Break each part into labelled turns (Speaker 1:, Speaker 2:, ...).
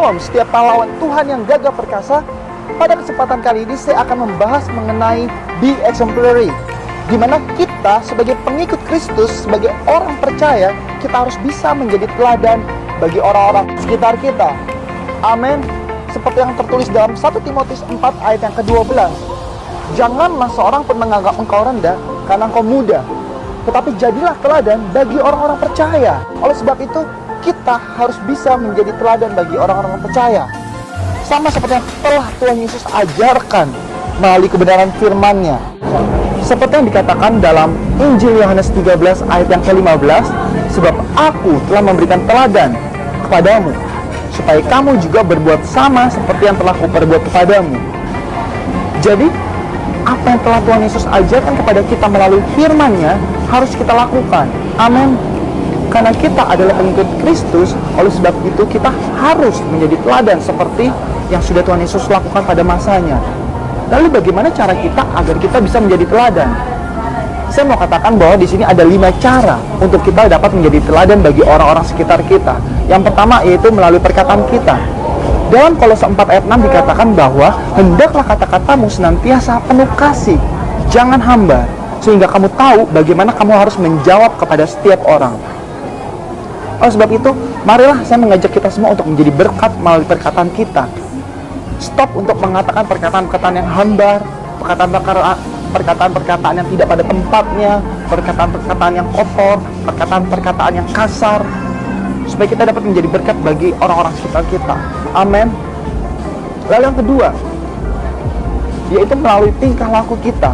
Speaker 1: Shalom setiap pahlawan Tuhan yang gagah perkasa. Pada kesempatan kali ini saya akan membahas mengenai Be Exemplary, di mana kita sebagai pengikut Kristus, sebagai orang percaya, kita harus bisa menjadi teladan bagi orang-orang sekitar kita. Amin. Seperti yang tertulis dalam 1 Timotius 4 ayat yang ke-12. Janganlah seorang pun menganggap engkau rendah karena engkau muda, tetapi jadilah teladan bagi orang-orang percaya. Oleh sebab itu, kita harus bisa menjadi teladan bagi orang-orang percaya. Sama seperti yang telah Tuhan Yesus ajarkan melalui kebenaran firman-Nya. Seperti yang dikatakan dalam Injil Yohanes 13 ayat yang ke-15, sebab aku telah memberikan teladan kepadamu, supaya kamu juga berbuat sama seperti yang telah kuperbuat kepadamu. Jadi, apa yang telah Tuhan Yesus ajarkan kepada kita melalui firman-Nya harus kita lakukan. Amin. Karena kita adalah pengikut Kristus, oleh sebab itu kita harus menjadi teladan seperti yang sudah Tuhan Yesus lakukan pada masanya. Lalu bagaimana cara kita agar kita bisa menjadi teladan? Saya mau katakan bahwa di sini ada 5 cara untuk kita dapat menjadi teladan bagi orang-orang sekitar kita. Yang pertama yaitu melalui perkataan kita. Dalam Kolose 4 ayat 6 dikatakan bahwa hendaklah kata-katamu senantiasa penuh kasih, jangan hambar, sehingga kamu tahu bagaimana kamu harus menjawab kepada setiap orang. Oleh sebab itu, marilah saya mengajak kita semua untuk menjadi berkat melalui perkataan kita. Stop untuk mengatakan perkataan-perkataan yang hambar, perkataan-perkataan yang tidak pada tempatnya, perkataan-perkataan yang kotor, perkataan-perkataan yang kasar, supaya kita dapat menjadi berkat bagi orang-orang sekitar kita. Amin. Lalu yang kedua, yaitu melalui tingkah laku kita.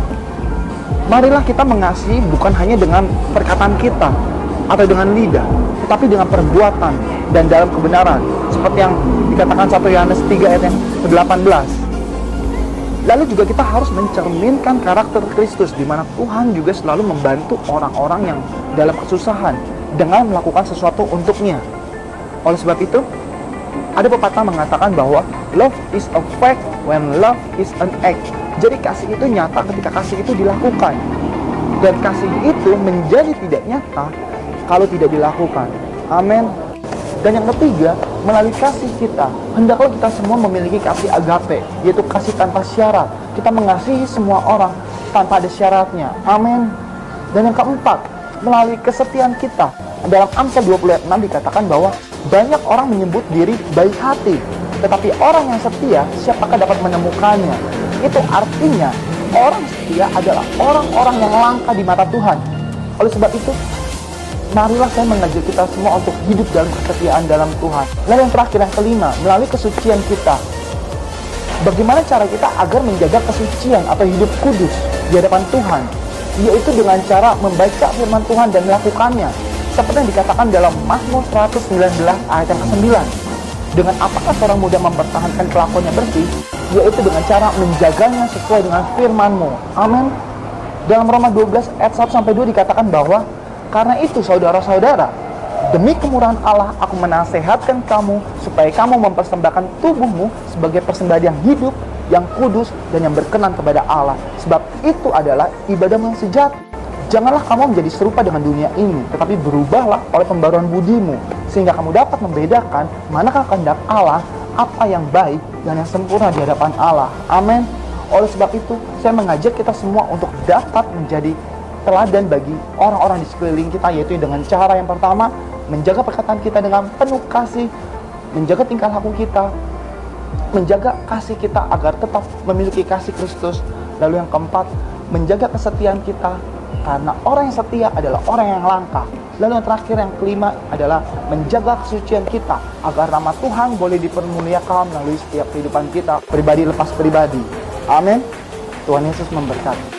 Speaker 1: Marilah kita mengasihi bukan hanya dengan perkataan kita atau dengan lidah, tetapi dengan perbuatan dan dalam kebenaran, seperti yang dikatakan 1 Yohanes 3 ayat yang ke-18. Lalu juga kita harus mencerminkan karakter Kristus, di mana Tuhan juga selalu membantu orang-orang yang dalam kesusahan dengan melakukan sesuatu untuknya. Oleh sebab itu, ada pepatah mengatakan bahwa love is a fact when love is an act. Jadi kasih itu nyata ketika kasih itu dilakukan, dan kasih itu menjadi tidak nyata kalau tidak dilakukan. Amin. Dan yang ketiga, melalui kasih kita, hendaklah kita semua memiliki kasih agape, yaitu kasih tanpa syarat. Kita mengasihi semua orang tanpa ada syaratnya. Amin. Dan yang keempat, melalui kesetiaan kita. Dalam Amsal 20 ayat 6 dikatakan bahwa banyak orang menyebut diri baik hati, tetapi orang yang setia, siapakah dapat menemukannya? Itu artinya orang setia adalah orang-orang yang langka di mata Tuhan. Oleh sebab itu, marilah saya mengajak kita semua untuk hidup dalam kesetiaan dalam Tuhan. Lalu yang terakhir, yang kelima, melalui kesucian kita. Bagaimana cara kita agar menjaga kesucian atau hidup kudus di hadapan Tuhan? Yaitu dengan cara membaca firman Tuhan dan melakukannya. Seperti yang dikatakan dalam Mazmur 119 ayat yang ke-9. Dengan apakah seorang muda mempertahankan kelakuannya bersih? Yaitu dengan cara menjaganya sesuai dengan firman-Mu. Amin. Dalam Roma 12 ayat 1-2 dikatakan bahwa karena itu saudara-saudara, demi kemurahan Allah aku menasehatkan kamu supaya kamu mempersembahkan tubuhmu sebagai persembahan yang hidup, yang kudus, dan yang berkenan kepada Allah. Sebab itu adalah ibadahmu yang sejati. Janganlah kamu menjadi serupa dengan dunia ini, tetapi berubahlah oleh pembaruan budimu, sehingga kamu dapat membedakan manakah kehendak Allah, apa yang baik dan yang sempurna di hadapan Allah. Amin. Oleh sebab itu, saya mengajak kita semua untuk dapat menjadi teladan bagi orang-orang di sekeliling kita, yaitu dengan cara yang pertama, menjaga perkataan kita dengan penuh kasih, menjaga tingkah laku kita, menjaga kasih kita agar tetap memiliki kasih Kristus. Lalu yang keempat, menjaga kesetiaan kita, karena orang yang setia adalah orang yang langka. Lalu yang terakhir, yang kelima adalah menjaga kesucian kita, agar nama Tuhan boleh dipermuliakan melalui setiap kehidupan kita, pribadi lepas pribadi. Amin. Tuhan Yesus memberkati.